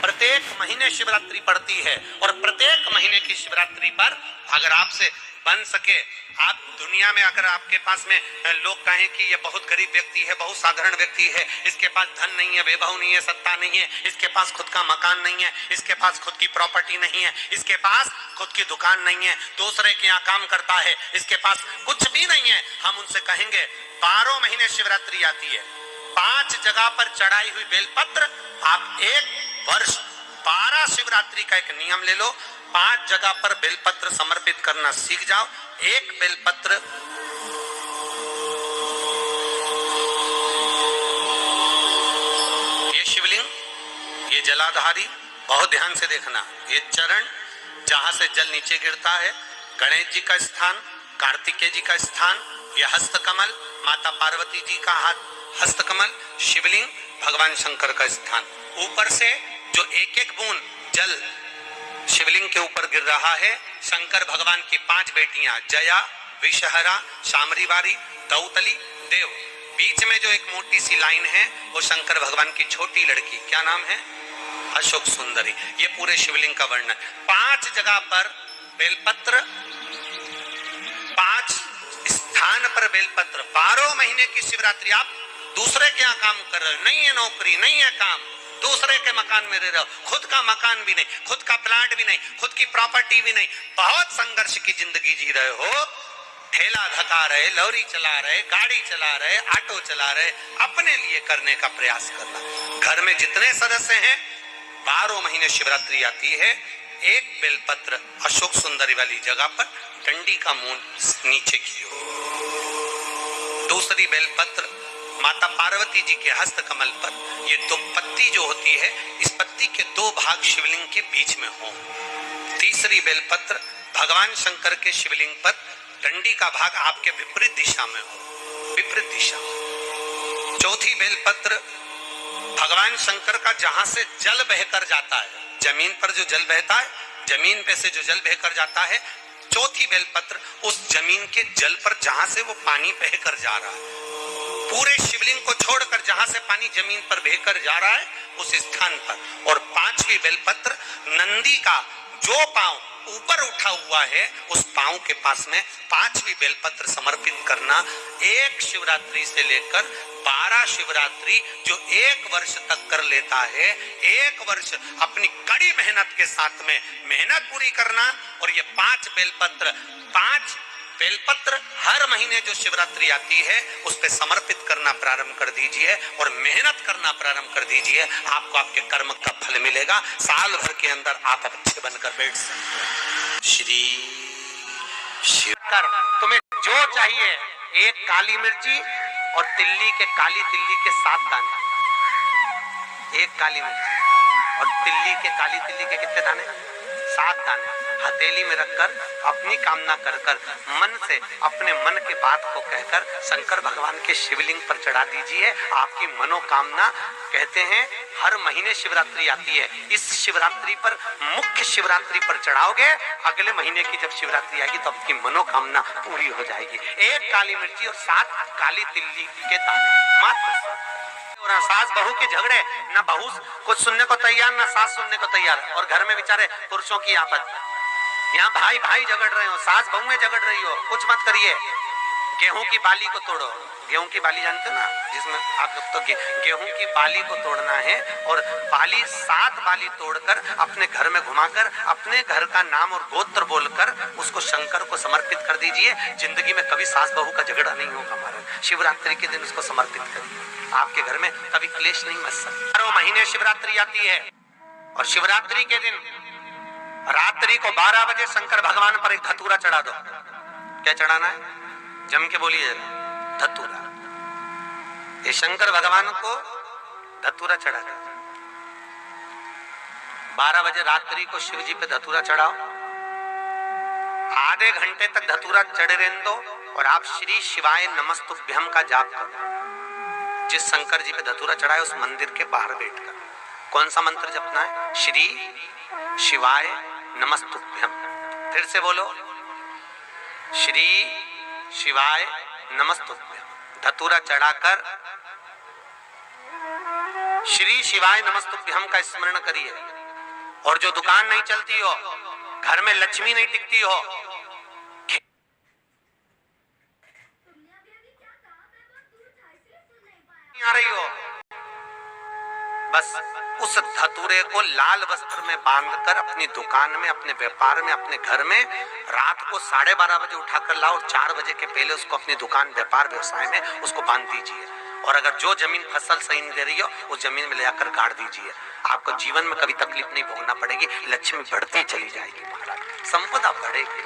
प्रत्येक महीने शिवरात्रि पड़ती है और प्रत्येक महीने की शिवरात्रि पर अगर आपसे बन सके, आप दुनिया में अगर आपके पास में लोग कहें कि ये बहुत गरीब व्यक्ति है, बहुत साधारण व्यक्ति है, इसके पास धन नहीं है, वैभव नहीं है, सत्ता नहीं है, इसके पास खुद का मकान नहीं है, इसके पास खुद की प्रॉपर्टी नहीं है, इसके पास खुद की दुकान नहीं है, दूसरे के यहाँ काम करता है, इसके पास कुछ भी नहीं है, हम उनसे कहेंगे 12 महीने शिवरात्रि आती है, 5 जगह पर चढ़ाई हुई बेलपत्र, आप एक वर्ष 12 शिवरात्रि का एक नियम ले लो, 5 जगह पर बेलपत्र समर्पित करना सीख जाओ। एक बेलपत्र ये शिवलिंग, ये जलाधारी, बहुत ध्यान से देखना, ये चरण जहां से जल नीचे गिरता है, गणेश जी का स्थान, कार्तिकेय जी का स्थान, ये हस्तकमल, माता पार्वती जी का हाथ हस्तकमल, शिवलिंग, भगवान शंकर का स्थान। ऊपर से जो एक एक बूंद जल शिवलिंग के ऊपर गिर रहा है, शंकर भगवान की 5 बेटियां जया, विषहरा, शामरीवारी, दौतली, देव, बीच में जो एक मोटी सी लाइन है वो शंकर भगवान की छोटी लड़की, क्या नाम है, अशोक सुंदरी। ये पूरे शिवलिंग का वर्णन। 5 जगह पर बेलपत्र, 5 स्थान पर बेलपत्र, 12 महीने की शिवरात्रि। आप दूसरे के यहाँ काम कर रहे हो, नहीं है नौकरी, नहीं है काम, दूसरे के मकान में रह रहे हो, खुद का मकान भी नहीं, खुद का प्लाट भी नहीं, खुद की प्रॉपर्टी भी नहीं, बहुत संघर्ष की जिंदगी जी रहे हो, ठेला धका रहे, लॉरी चला रहे, गाड़ी चला रहे, ऑटो चला रहे, अपने लिए करने का प्रयास करना। घर में जितने सदस्य हैं, 12 महीने शिवरात्रि आती है, एक बेलपत्र अशोक सुंदरी वाली जगह पर डंडी का मुंह नीचे की ओर, दूसरी बेलपत्र माता पार्वती जी के हस्त कमल पर, ये 2 पत्ती जो होती है, इस पत्ती के 2 भाग शिवलिंग के बीच में हो। तीसरी बेलपत्र भगवान शंकर के शिवलिंग पर, डंडी का भाग आपके विपरीत दिशा में हो, विपरीत दिशा। चौथी बेलपत्र भगवान शंकर का जहां से जल बहकर जाता है, जमीन पर जो जल बहता है, जमीन पे से जो जल बहकर जाता है, चौथी बेलपत्र उस जमीन के जल पर जहां से वो पानी बहकर जा रहा है, पूरे शिवलिंग को छोड़कर जहां से पानी जमीन पर बहकर जा रहा है उस स्थान पर। और 5वीं बेलपत्र नंदी का जो पांव ऊपर उठा हुआ है, उस पांव के पास में 5वीं बेलपत्र समर्पित करना। एक शिवरात्रि से लेकर 12 शिवरात्रि जो 1 वर्ष तक कर लेता है, 1 वर्ष अपनी कड़ी मेहनत के साथ में मेहनत पूरी करना। और ये 5 बेलपत्र हर महीने जो शिवरात्रि आती है उस पे समर्पित करना प्रारंभ कर दीजिए और मेहनत करना प्रारंभ कर दीजिए। आपको आपके कर्म का फल मिलेगा। साल भर के अंदर आप अच्छे बनकर बैठ सकते। श्री शिव तुम्हें जो चाहिए, एक काली मिर्ची और तिल्ली के, काली तिल्ली के 7 दाने, एक काली मिर्ची और तिल्ली के, काली तिल्ली के कितने दाने, 7 दाने हथेली में रखकर अपनी कामना कर कर मन से अपने मन के बात को कहकर शंकर भगवान के शिवलिंग पर चढ़ा दीजिए। आपकी मनोकामना, कहते हैं हर महीने शिवरात्रि आती है, इस शिवरात्रि पर, मुख्य शिवरात्रि पर चढ़ाओगे, अगले महीने की जब शिवरात्रि आएगी तो आपकी मनोकामना पूरी हो जाएगी। एक काली मिर्ची और 7 काली तिल्ली के दाने मात्र। और सास बहू के झगड़े, ना बहू कुछ सुनने को तैयार, ना सास सुनने को तैयार, और घर में बेचारे पुरुषों की आपत। यहाँ भाई भाई झगड़ रहे हो, सास बहू में झगड़ रही हो, कुछ मत करिए। गेहूं की बाली को तोड़ो, गेहूं की बाली जानते हो ना, जिसमें आप लोग तो गेहूं की बाली को तोड़ना है और बाली 7 बाली तोड़कर अपने घर में घुमाकर अपने घर का नाम और गोत्र बोलकर उसको शंकर को समर्पित कर दीजिए। जिंदगी में कभी सास बहू का झगड़ा नहीं होगा हमारा। शिवरात्रि के दिन उसको समर्पित करिए, आपके घर में कभी क्लेश नहीं मच सकता। 12 महीने शिवरात्रि आती है और शिवरात्रि के दिन रात्रि को 12 बजे शंकर भगवान पर एक धतूरा चढ़ा दो। क्या चढ़ाना है, जम के बोलिए, धतूरा। ये शंकर भगवान को धतूरा चढ़ा दो। 12 बजे रात्रि को शिव जी पे धतूरा चढ़ाओ, आधे घंटे तक धतूरा चढ़े रहने दो और आप श्री शिवाय नमस्तुभ्यम का जाप करो। जिस शंकर जी पे धतूरा चढ़ाए उस मंदिर के बाहर बैठकर कौन सा मंत्र जपना है, श्री शिवाय नमस्तुभ्यम। फिर से बोलो, श्री शिवाय नमस्तुभ्यम। धतूरा चढ़ाकर श्री शिवाय नमस्तुभ्यम का स्मरण करिए। और जो दुकान नहीं चलती हो, घर में लक्ष्मी नहीं टिकती हो, आ रही हो, बस उस धतूरे को लाल वस्त्र में बांधकर अपनी दुकान में, अपने व्यापार में, अपने घर में रात को 12:30 बजे उठाकर लाओ और 4 बजे के पहले उसको अपनी दुकान, व्यापार, व्यवसाय में उसको बांध दीजिए। और अगर जो जमीन फसल सही नहीं दे रही हो, उस जमीन में ले जाकर गाड़ दीजिए। आपको जीवन में कभी तकलीफ नहीं भोगना पड़ेगी, लक्ष्मी बढ़ती चली जाएगी महाराज, संपदा बढ़ेगी।